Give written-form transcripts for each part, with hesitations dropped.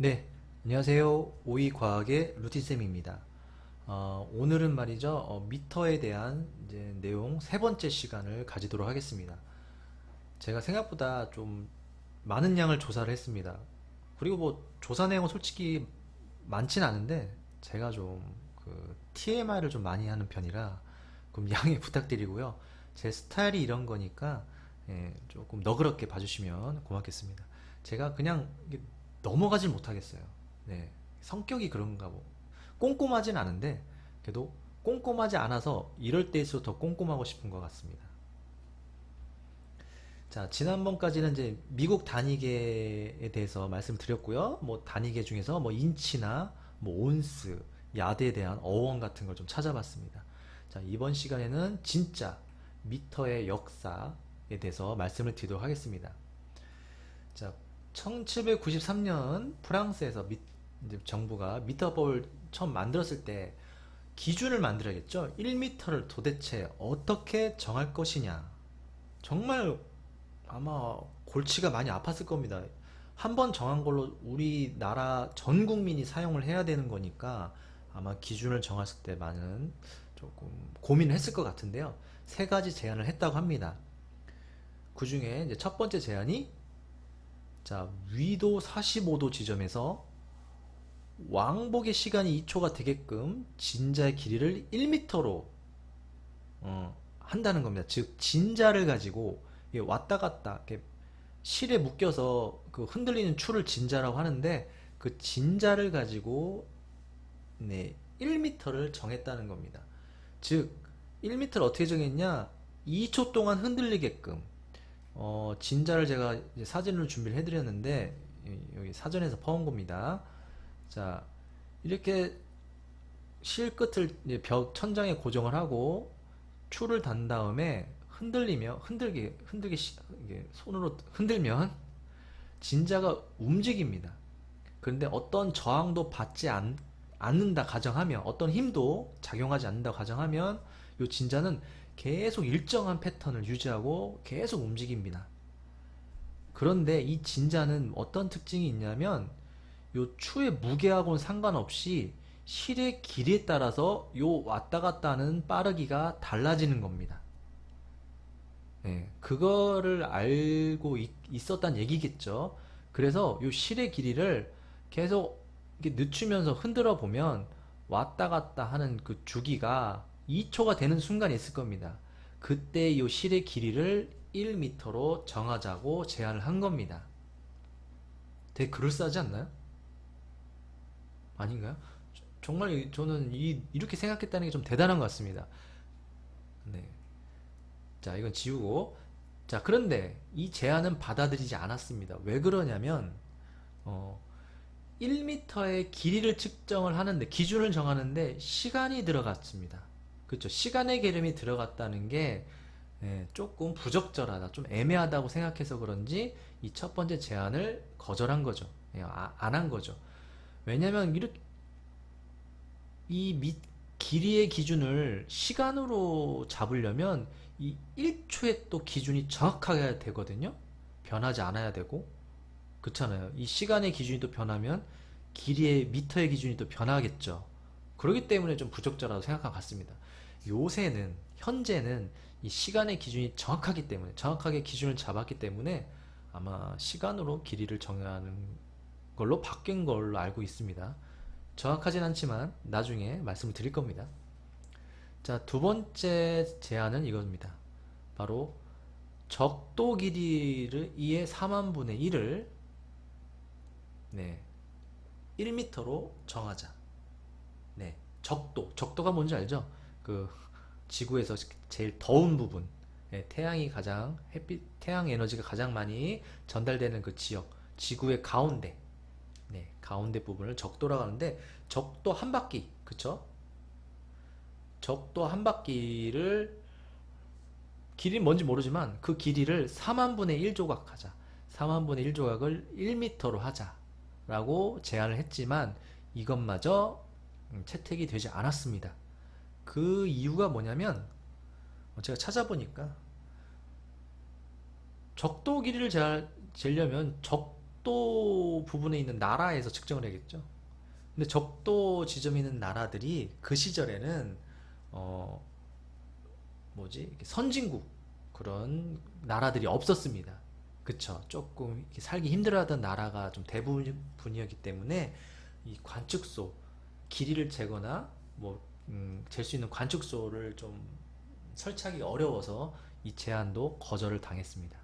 네, 안녕하세요. 오이과학의 루틴쌤입니다. 오늘은 말이죠, 미터에 대한 이제 내용 세 번째 시간을 가지도록 하겠습니다. 제가 생각보다 좀 많은 양을 조사를 했습니다. 그리고 뭐, 조사 내용은 솔직히 많진 않은데, 제가 좀 TMI를 좀 많이 하는 편이라, 그럼 양해 부탁드리고요. 제 스타일이 이런 거니까, 조금 너그럽게 봐주시면 고맙겠습니다. 제가 그냥 이게 넘어가질 못하겠어요. 네, 성격이 그런가 뭐. 꼼꼼하진 않은데 그래도 꼼꼼하지 않아서 이럴 때일수록 더 꼼꼼하고 싶은 것 같습니다. 자, 지난번까지는 이제 미국 단위계에 대해서 말씀드렸고요. 뭐 단위계 중에서 뭐 인치나 뭐 온스, 야드에 대한 어원 같은 걸 좀 찾아봤습니다. 자, 이번 시간에는 진짜 미터의 역사에 대해서 말씀을 드리도록 하겠습니다. 자, 1793년 프랑스에서 이제 정부가 미터법을 처음 만들었을 때 기준을 만들어야겠죠. 1미터를 도대체 어떻게 정할 것이냐. 정말 아마 골치가 많이 아팠을 겁니다. 한 번 정한 걸로 우리나라 전 국민이 사용을 해야 되는 거니까 아마 기준을 정했을 때 많은 조금 고민을 했을 것 같은데요. 세 가지 제안을 했다고 합니다. 그 중에 이제 첫 번째 제안이, 자, 위도 45도 지점에서 왕복의 시간이 2초가 되게끔 진자의 길이를 1m로 한다는 겁니다. 즉 진자를 가지고 왔다 갔다 이렇게 실에 묶여서 그 흔들리는 추를 진자라고 하는데, 그 진자를 가지고 네, 1m를 정했다는 겁니다. 즉 1m를 어떻게 정했냐, 2초 동안 흔들리게끔. 진자를 제가 이제 사진으로 준비를 해드렸는데 여기 사전에서 퍼온 겁니다. 자, 이렇게 실 끝을 이제 벽 천장에 고정을 하고 추를 단 다음에 흔들게 이게 손으로 흔들면 진자가 움직입니다. 그런데 어떤 저항도 않는다 가정하면, 어떤 힘도 작용하지 않는다 가정하면 이 진자는 계속 일정한 패턴을 유지하고 계속 움직입니다. 그런데 이 진자는 어떤 특징이 있냐면, 요 추의 무게하고는 상관없이 실의 길이에 따라서 요 왔다 갔다 하는 빠르기가 달라지는 겁니다. 예, 그거를 알고 있었단 얘기겠죠. 그래서 요 실의 길이를 계속 이렇게 늦추면서 흔들어 보면 왔다 갔다 하는 그 주기가 2초가 되는 순간이 있을 겁니다. 그때 요 실의 길이를 1m로 정하자고 제안을 한 겁니다. 되게 그럴싸하지 않나요? 아닌가요? 정말 저는 이렇게 생각했다는 게 좀 대단한 것 같습니다. 네. 자, 이건 지우고. 자, 그런데 이 제안은 받아들이지 않았습니다. 왜 그러냐면, 어, 1m의 길이를 측정을 하는데, 기준을 정하는데 시간이 들어갔습니다. 그렇죠. 시간의 개념이 들어갔다는 게 조금 부적절하다, 좀 애매하다고 생각해서 그런지 이 첫 번째 제안을 거절한 거죠. 안 한 거죠. 왜냐면 이렇게 길이의 기준을 시간으로 잡으려면 이 1초의 또 기준이 정확하게 되거든요. 변하지 않아야 되고. 그렇잖아요. 이 시간의 기준이 또 변하면 길이의 미터의 기준이 또 변하겠죠. 그렇기 때문에 좀 부적절하다고 생각한 것 같습니다. 현재는 이 시간의 기준이 정확하기 때문에, 정확하게 기준을 잡았기 때문에 아마 시간으로 길이를 정하는 걸로 바뀐 걸로 알고 있습니다. 정확하진 않지만 나중에 말씀을 드릴 겁니다. 자, 두 번째 제안은 이겁니다. 바로 적도 길이를 2의 4만분의 1을 네, 1m로 정하자. 네, 적도가 뭔지 알죠? 그 지구에서 제일 더운 부분, 태양 에너지가 가장 많이 전달되는 그 지역, 지구의 가운데, 가운데 부분을 적도라고 하는데, 적도 한 바퀴, 그쵸? 적도 한 바퀴를, 길이 뭔지 모르지만 그 길이를 4만분의 1조각 하자. 4만분의 1조각을 1m로 하자 라고 제안을 했지만 이것마저 채택이 되지 않았습니다. 그 이유가 뭐냐면, 제가 찾아보니까 적도 길이를 재려면 적도 적도 부분에 있는 나라에서 측정을 해야겠죠. 근데 적도 지점에 있는 나라들이 그 시절에는 어 선진국 그런 나라들이 없었습니다. 그쵸. 조금 이렇게 살기 힘들어하던 나라가 좀 대부분이었기 때문에 이 관측소 길이를 재거나 잴 수 있는 관측소를 좀 설치하기 어려워서 이 제안도 거절을 당했습니다.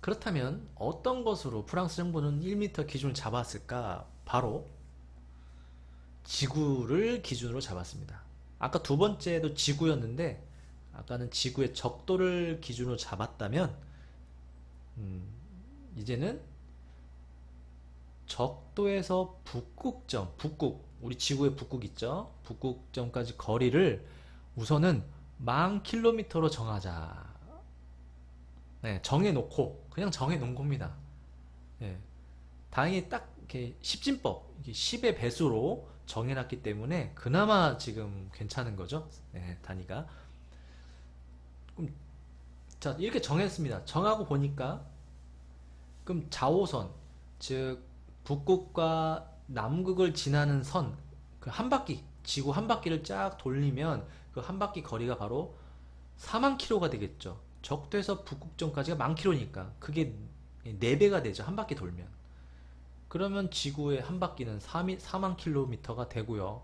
그렇다면 어떤 것으로 프랑스 정부는 1m 기준을 잡았을까? 바로 지구를 기준으로 잡았습니다. 아까 두 번째도 지구였는데 아까는 지구의 적도를 기준으로 잡았다면 이제는 적도에서 북극점, 북극, 우리 지구의 북극 있죠? 북극점까지 거리를 우선은 10,000km로 정하자. 네, 정해놓고 그냥 정해놓은 겁니다. 네, 다행히 딱 이렇게 십진법, 이게 10의 배수로 정해놨기 때문에 그나마 지금 괜찮은 거죠. 네, 단위가. 그럼 자 이렇게 정했습니다. 정하고 보니까 그럼 자오선, 즉 북극과 남극을 지나는 선, 그 한 바퀴, 지구 한 바퀴를 쫙 돌리면 그 한 바퀴 거리가 바로 4만 킬로가 되겠죠. 적도에서 북극점까지가 10,000km니까 그게 4배가 되죠. 한 바퀴 돌면. 그러면 지구의 한 바퀴는 4만 킬로미터가 되고요.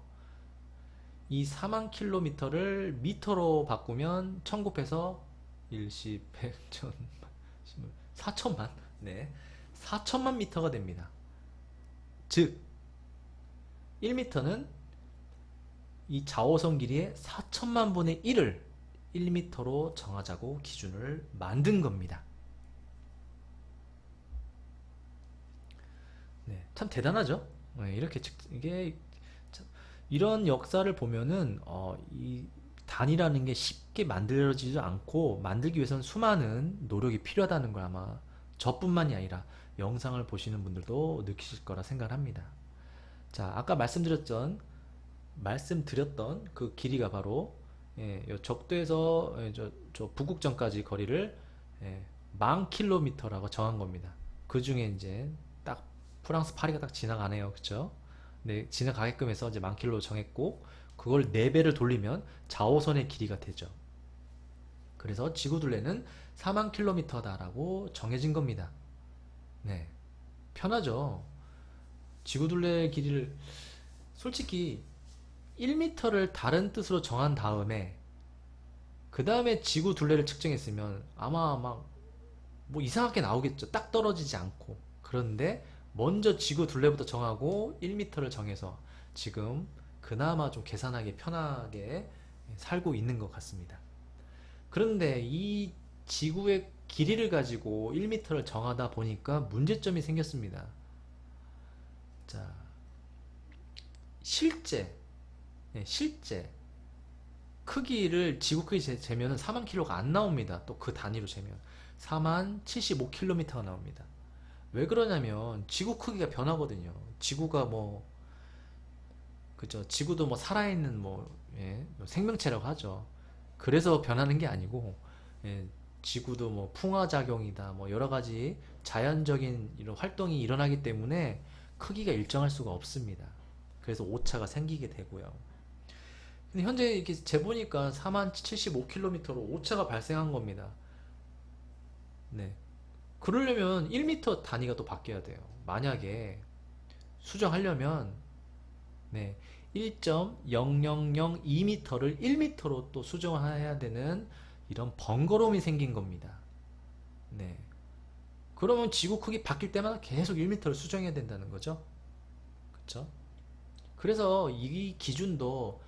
이 4만 킬로미터를 미터로 바꾸면 1000곱해서 1시 100, 1000, 4천만? 네. 4천만 미터가 됩니다. 즉 1미터는 이 자오선 길이의 4천만 분의 1을 1미터로 정하자고 기준을 만든 겁니다. 네, 참 대단하죠? 네, 이렇게 이게 이런 역사를 보면은 이 단이라는 게 쉽게 만들어지지 않고 만들기 위해서는 수많은 노력이 필요하다는 걸 아마 저뿐만이 아니라 영상을 보시는 분들도 느끼실 거라 생각합니다. 자, 아까 말씀드렸던 그 길이가 바로 요 적도에서 저 북극점까지 거리를 10,000km라고 정한 겁니다. 그 중에 이제 딱 프랑스 파리가 딱 지나가네요. 그쵸? 네, 지나가게끔 해서 이제 10,000km로 정했고 그걸 4배를 돌리면 자오선의 길이가 되죠. 그래서 지구둘레는 4만 킬로미터다라고 정해진 겁니다. 네, 편하죠. 지구둘레 길이를 솔직히 1m를 다른 뜻으로 정한 다음에 그 다음에 지구둘레를 측정했으면 아마 막 뭐 이상하게 나오겠죠. 딱 떨어지지 않고. 그런데 먼저 지구둘레부터 정하고 1m를 정해서 지금 그나마 좀 계산하기 편하게 살고 있는 것 같습니다. 그런데 이 지구의 길이를 가지고 1m를 정하다 보니까 문제점이 생겼습니다. 자, 실제 크기를 지구 크기 재면은 4만 킬로가 안 나옵니다. 또 그 단위로 재면 4만 75km가 나옵니다. 왜 그러냐면 지구 크기가 변하거든요. 지구가 그죠? 지구도 살아있는 생명체라고 하죠. 그래서 변하는 게 아니고 지구도 풍화작용이다 여러 가지 자연적인 이런 활동이 일어나기 때문에 크기가 일정할 수가 없습니다. 그래서 오차가 생기게 되고요. 근데 현재 이렇게 재보니까 4만 75km로 오차가 발생한 겁니다. 네. 그러려면 1m 단위가 또 바뀌어야 돼요. 만약에 수정하려면 1.0002m를 1m로 또 수정해야 되는 이런 번거로움이 생긴 겁니다. 네. 그러면 지구 크기 바뀔 때마다 계속 1m를 수정해야 된다는 거죠. 그쵸? 그래서 이 기준도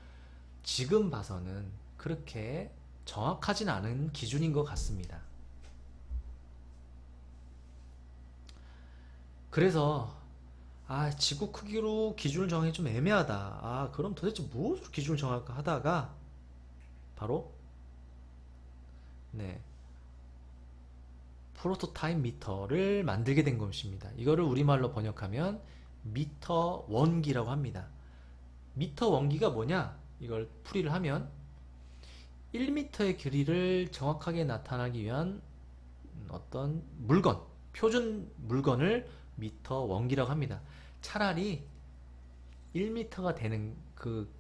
지금 봐서는 그렇게 정확하진 않은 기준인 것 같습니다. 그래서 지구 크기로 기준을 정하기 좀 애매하다. 그럼 도대체 무엇으로 기준을 정할까 하다가 바로 프로토타입 미터를 만들게 된 것입니다. 이거를 우리말로 번역하면 미터 원기라고 합니다. 미터 원기가 뭐냐? 이걸 풀이를 하면 1m의 길이를 정확하게 나타나기 위한 어떤 물건, 표준 물건을 미터 원기라고 합니다. 차라리 1m가 되는 그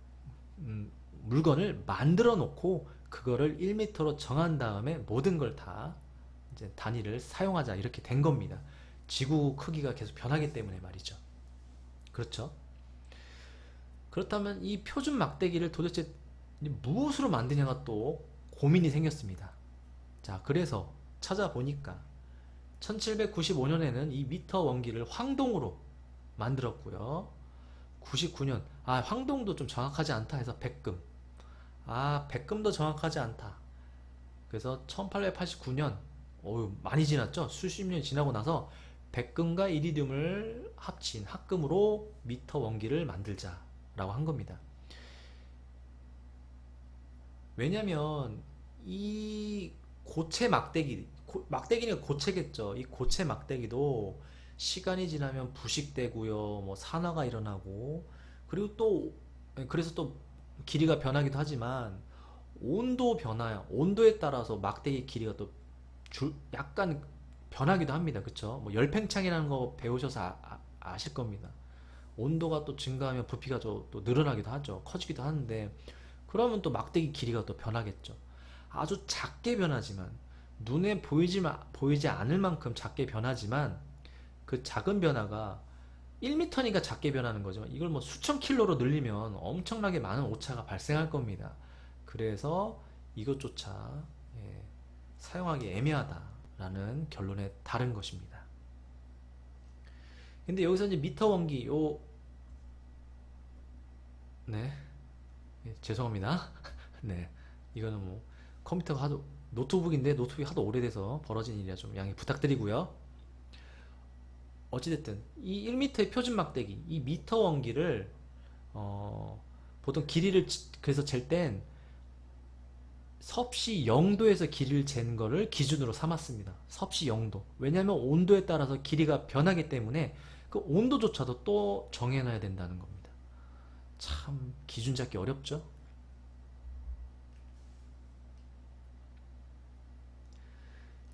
물건을 만들어 놓고 그거를 1m로 정한 다음에 모든 걸 다 이제 단위를 사용하자 이렇게 된 겁니다. 지구 크기가 계속 변하기 때문에 말이죠. 그렇죠? 그렇다면 이 표준 막대기를 도대체 무엇으로 만드냐가 또 고민이 생겼습니다. 자, 그래서 찾아보니까 1795년에는 이 미터 원기를 황동으로 만들었고요. 99년, 황동도 좀 정확하지 않다 해서 백금. 백금도 정확하지 않다. 그래서 1889년, 많이 지났죠? 수십 년이 지나고 나서 백금과 이리듐을 합친 합금으로 미터 원기를 만들자라고 한 겁니다. 왜냐면 이 고체 막대기, 막대기는 고체겠죠. 이 고체 막대기도 시간이 지나면 부식되고요, 뭐 산화가 일어나고, 그리고 또 그래서 또 길이가 변하기도 하지만 온도 변화, 온도에 따라서 막대기 길이가 또 약간 변하기도 합니다. 그쵸? 뭐 열팽창이라는 거 배우셔서 아실 겁니다. 온도가 또 증가하면 부피가 또 늘어나기도 하죠. 커지기도 하는데 그러면 또 막대기 길이가 또 변하겠죠. 아주 작게 변하지만 눈에 보이지 않을 만큼 작게 변하지만 그 작은 변화가 1m니까 작게 변하는 거죠. 이걸 뭐 수천 킬로로 늘리면 엄청나게 많은 오차가 발생할 겁니다. 그래서 이것조차 사용하기 애매하다라는 결론에 다른 것입니다. 근데 여기서 이제 미터 원기 네, 죄송합니다. 네, 이거는 뭐 컴퓨터가 하도 노트북인데 노트북이 하도 오래돼서 벌어진 일이라 좀 양해 부탁드리고요. 어찌됐든 이 1m의 표준 막대기, 이 미터 원기를 보통 길이를 그래서 잴 땐 섭씨 0도에서 길이를 재는 거를 기준으로 삼았습니다. 섭씨 0도. 왜냐하면 온도에 따라서 길이가 변하기 때문에 그 온도조차도 또 정해놔야 된다는 겁니다. 참 기준 잡기 어렵죠?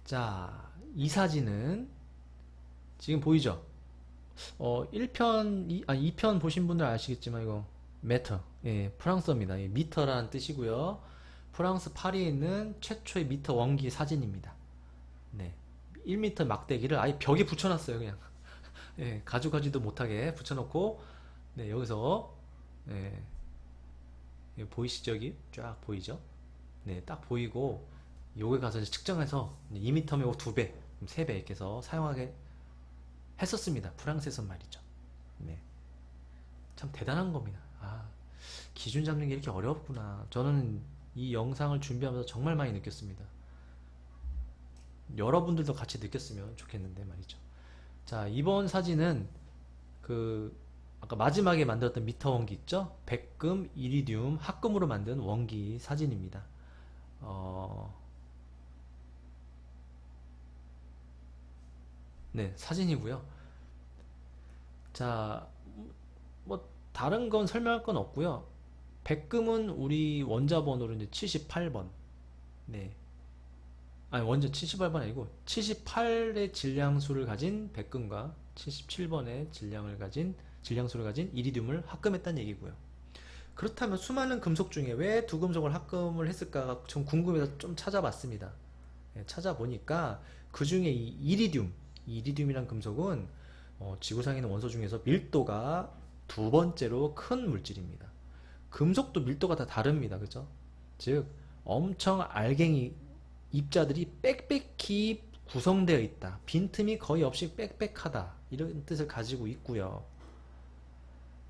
자, 이 사진은 지금 보이죠? 1편, 2편 보신 분들 아시겠지만 이거 메터, 프랑스어입니다. 미터라는 뜻이고요. 프랑스 파리에 있는 최초의 미터 원기 사진입니다. 네, 1m 막대기를 아예 벽에 붙여놨어요. 그냥 가져가지도 못하게 붙여놓고, 네, 여기서 보이시죠? 여기 쫙 보이죠? 네, 딱 보이고 요게 가서 이제 측정해서 2m면 2배, 3배 이렇게 해서 사용하게 했었습니다. 프랑스에서 말이죠. 네, 참 대단한 겁니다. 기준 잡는 게 이렇게 어렵구나. 저는 이 영상을 준비하면서 정말 많이 느꼈습니다. 여러분들도 같이 느꼈으면 좋겠는데 말이죠. 자, 이번 사진은 아까 마지막에 만들었던 미터 원기 있죠? 백금, 이리듐, 합금으로 만든 원기 사진입니다. 네, 사진이고요. 자, 뭐 다른 건 설명할 건 없고요. 백금은 우리 원자번호로 이제 78번. 네. 아니, 원자 78번 아니고 78의 질량수를 가진 백금과 77번의 질량수를 가진 이리듐을 합금했다는 얘기고요. 그렇다면 수많은 금속 중에 왜 두 금속을 합금을 했을까가 좀 궁금해서 좀 찾아봤습니다. 찾아보니까 그 중에 이 이리듐이란 금속은 지구상에 있는 원소 중에서 밀도가 두 번째로 큰 물질입니다. 금속도 밀도가 다 다릅니다. 그죠? 즉 엄청 알갱이 입자들이 빽빽히 구성되어 있다. 빈틈이 거의 없이 빽빽하다. 이런 뜻을 가지고 있고요.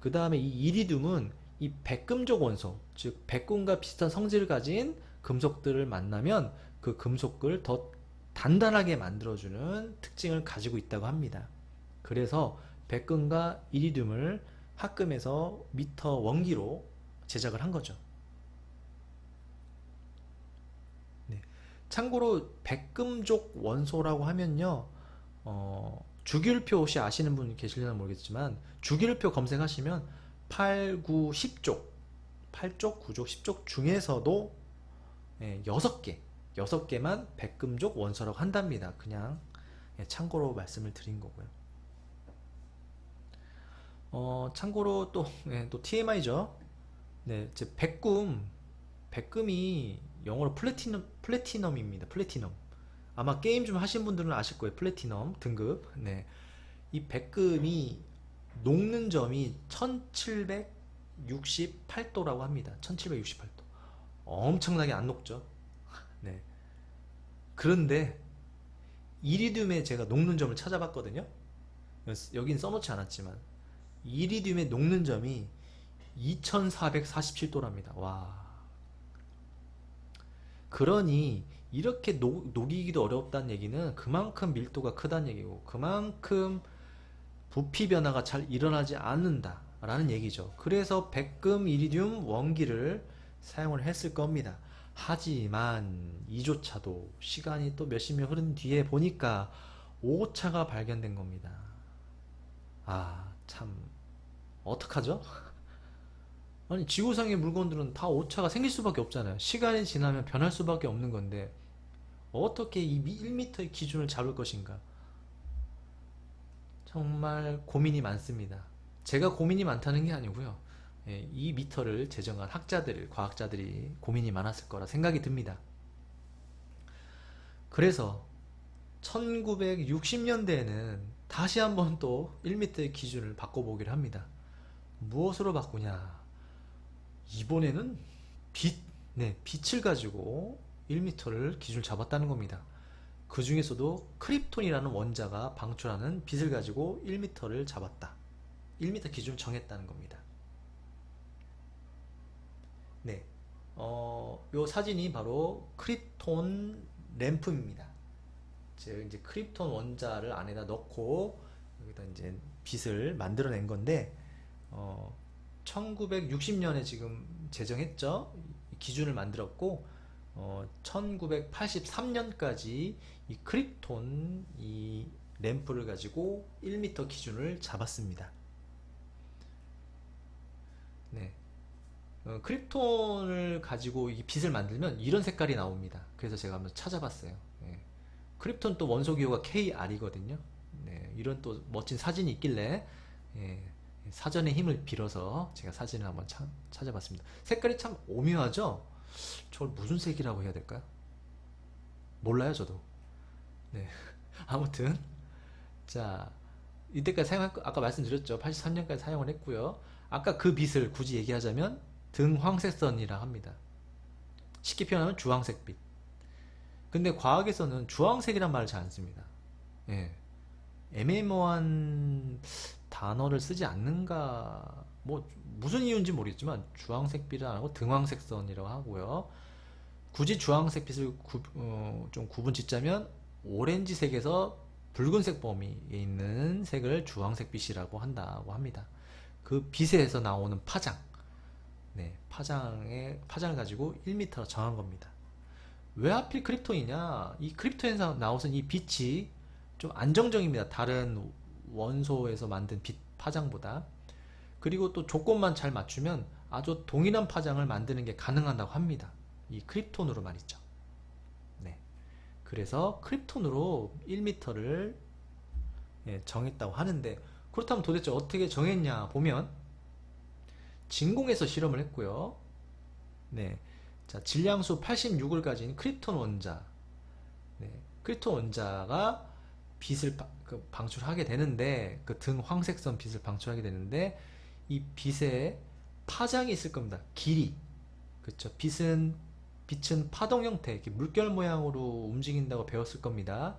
그 다음에 이 이리듐은 이 백금족 원소, 즉 백금과 비슷한 성질을 가진 금속들을 만나면 그 금속을 더 단단하게 만들어주는 특징을 가지고 있다고 합니다. 그래서 백금과 이리듐을 합금해서 미터 원기로 제작을 한 거죠. 네. 참고로 백금족 원소라고 하면요, 주기율표 혹시 아시는 분 계실려나 모르겠지만 주기율표 검색하시면 8, 9, 10쪽 8쪽, 9쪽, 10쪽 중에서도 6개 6개만 백금족 원소라고 한답니다. 그냥 참고로 말씀을 드린 거고요. 참고로 또 TMI죠. 네, 제 백금이 영어로 플래티넘입니다. 플래티넘. 아마 게임 좀 하신 분들은 아실 거예요. 플래티넘 등급. 네, 이 백금이 녹는 점이 1768도라고 합니다. 1768도. 엄청나게 안 녹죠. 네. 그런데 이리듐에 제가 녹는 점을 찾아봤거든요. 여긴 써놓지 않았지만 이리듐의 녹는 점이 2447도랍니다. 와. 그러니 이렇게 녹이기도 어렵다는 얘기는 그만큼 밀도가 크다는 얘기고 그만큼 부피 변화가 잘 일어나지 않는다 라는 얘기죠. 그래서 백금 이리듐 원기를 사용을 했을 겁니다. 하지만 이조차도 시간이 또 몇십 년 흐른 뒤에 보니까 오차가 발견된 겁니다. 아, 참 어떡하죠? 아니, 지구상의 물건들은 다 오차가 생길 수밖에 없잖아요. 시간이 지나면 변할 수밖에 없는 건데 어떻게 이 1m의 기준을 잡을 것인가? 정말 고민이 많습니다. 제가 고민이 많다는 게 아니고요. 이 미터를 제정한 학자들, 과학자들이 고민이 많았을 거라 생각이 듭니다. 그래서 1960년대에는 다시 한번 또 1m의 기준을 바꿔보기를 합니다. 무엇으로 바꾸냐? 이번에는 빛을 가지고 1m를 기준을 잡았다는 겁니다. 그 중에서도 크립톤이라는 원자가 방출하는 빛을 가지고 1m를 잡았다. 1m 기준을 정했다는 겁니다. 네, 요 사진이 바로 크립톤 램프입니다. 즉 이제 크립톤 원자를 안에다 넣고 여기다 이제 빛을 만들어낸 건데 1960년에 지금 제정했죠. 기준을 만들었고 1983년까지 이 크립톤 이 램프를 가지고 1m 기준을 잡았습니다. 네. 크립톤을 가지고 이 빛을 만들면 이런 색깔이 나옵니다. 그래서 제가 한번 찾아봤어요. 네. 크립톤 또 원소 기호가 KR이거든요. 네. 이런 또 멋진 사진이 있길래 사전의 힘을 빌어서 제가 사진을 한번 찾아봤습니다. 색깔이 참 오묘하죠? 저걸 무슨 색이라고 해야 될까요? 몰라요, 저도. 네. 아무튼 자, 이때까지 아까 말씀드렸죠. 83년까지 사용을 했고요. 아까 그 빛을 굳이 얘기하자면 등황색선이라 합니다. 쉽게 표현하면 주황색빛. 근데 과학에서는 주황색이란 말을 잘 안 씁니다. 예. 애매모호한 단어를 쓰지 않는가, 뭐 무슨 이유인지 모르겠지만 주황색빛을 안 하고 등황색선이라고 하고요. 굳이 주황색빛을 좀 구분 짓자면 오렌지색에서 붉은색 범위에 있는 색을 주황색빛이라고 한다고 합니다. 그 빛에서 나오는 파장, 네, 파장을 가지고 1m로 정한 겁니다. 왜 하필 크립톤이냐? 이 크립톤에서 나오는 이 빛이 좀 안정적입니다. 다른 원소에서 만든 빛 파장보다. 그리고 또 조건만 잘 맞추면 아주 동일한 파장을 만드는 게 가능하다고 합니다. 이 크립톤으로 말이죠. 네. 그래서 크립톤으로 1m를 정했다고 하는데, 그렇다면 도대체 어떻게 정했냐 보면 진공에서 실험을 했고요. 네. 자, 질량수 86을 가진 크립톤 원자. 네. 크립톤 원자가 빛을 방출하게 되는데, 그 등 황색선 빛을 방출하게 되는데, 이 빛에 파장이 있을 겁니다. 길이. 그렇죠. 빛은 파동 형태, 이렇게 물결 모양으로 움직인다고 배웠을 겁니다.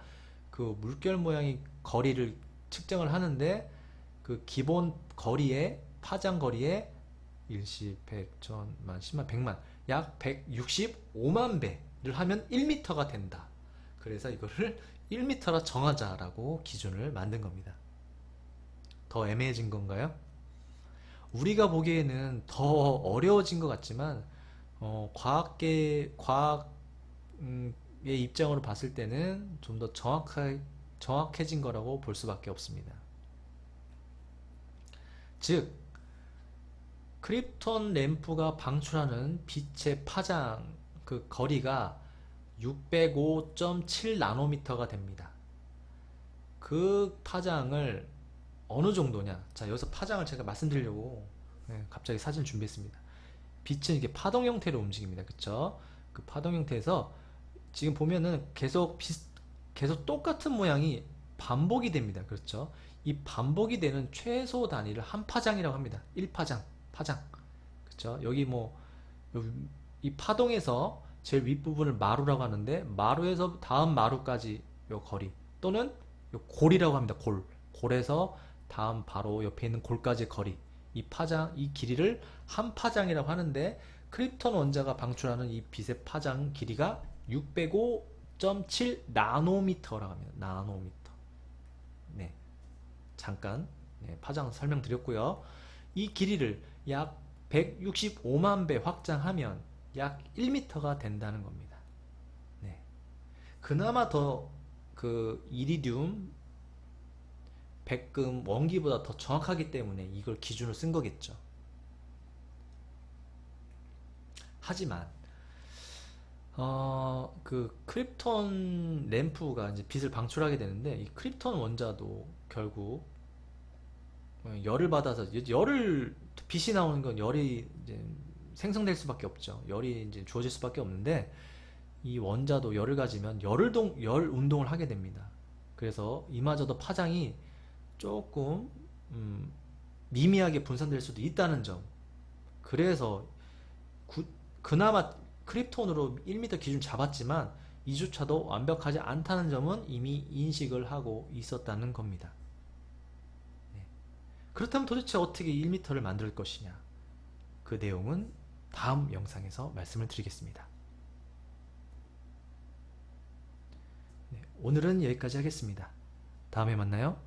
그 물결 모양의 거리를 측정을 하는데, 그 기본 거리에, 파장 거리에 일시, 백, 천, 만, 십만, 백만, 약 165만 배를 하면 1m가 된다. 그래서 이거를 1m라 정하자라고 기준을 만든 겁니다. 더 애매해진 건가요? 우리가 보기에는 더 어려워진 것 같지만 과학의 입장으로 봤을 때는 좀 더 정확해진 거라고 볼 수밖에 없습니다. 즉, 크립톤 램프가 방출하는 빛의 파장 그 거리가 605.7 나노미터가 됩니다. 그 파장을 어느 정도냐? 자, 여기서 파장을 제가 말씀드리려고 갑자기 사진 준비했습니다. 빛은 이게 파동 형태로 움직입니다. 그쵸? 그 파동 형태에서 지금 보면은 계속 똑같은 모양이 반복이 됩니다. 그렇죠? 이 반복이 되는 최소 단위를 한 파장이라고 합니다. 1파장, 파장. 그렇죠? 여기 뭐 이 파동에서 제일 윗부분을 마루라고 하는데 마루에서 다음 마루까지 요 거리 또는 요 골이라고 합니다. 골에서 다음 바로 옆에 있는 골까지 거리 이 파장 이 길이를 한 파장이라고 하는데 크립톤 원자가 방출하는 이 빛의 파장 길이가 605.7 나노미터라고 합니다. 나노미터. 네. 잠깐 파장 설명드렸고요. 이 길이를 약 165만 배 확장하면 약 1m가 된다는 겁니다. 네. 그나마 더 그 이리듐, 백금, 원기보다 더 정확하기 때문에 이걸 기준으로 쓴 거겠죠. 하지만 그 크립톤 램프가 이제 빛을 방출하게 되는데 이 크립톤 원자도 결국 열을 받아서 빛이 나오는 건 열이 이제 생성될 수밖에 없죠. 열이 이제 주어질 수밖에 없는데 이 원자도 열을 가지면 열 운동을 하게 됩니다. 그래서 이마저도 파장이 조금 미미하게 분산될 수도 있다는 점. 그래서 그나마 크립톤으로 1m 기준 잡았지만 이조차도 완벽하지 않다는 점은 이미 인식을 하고 있었다는 겁니다. 네. 그렇다면 도대체 어떻게 1m를 만들 것이냐? 그 내용은 다음 영상에서 말씀을 드리겠습니다. 네, 오늘은 여기까지 하겠습니다. 다음에 만나요.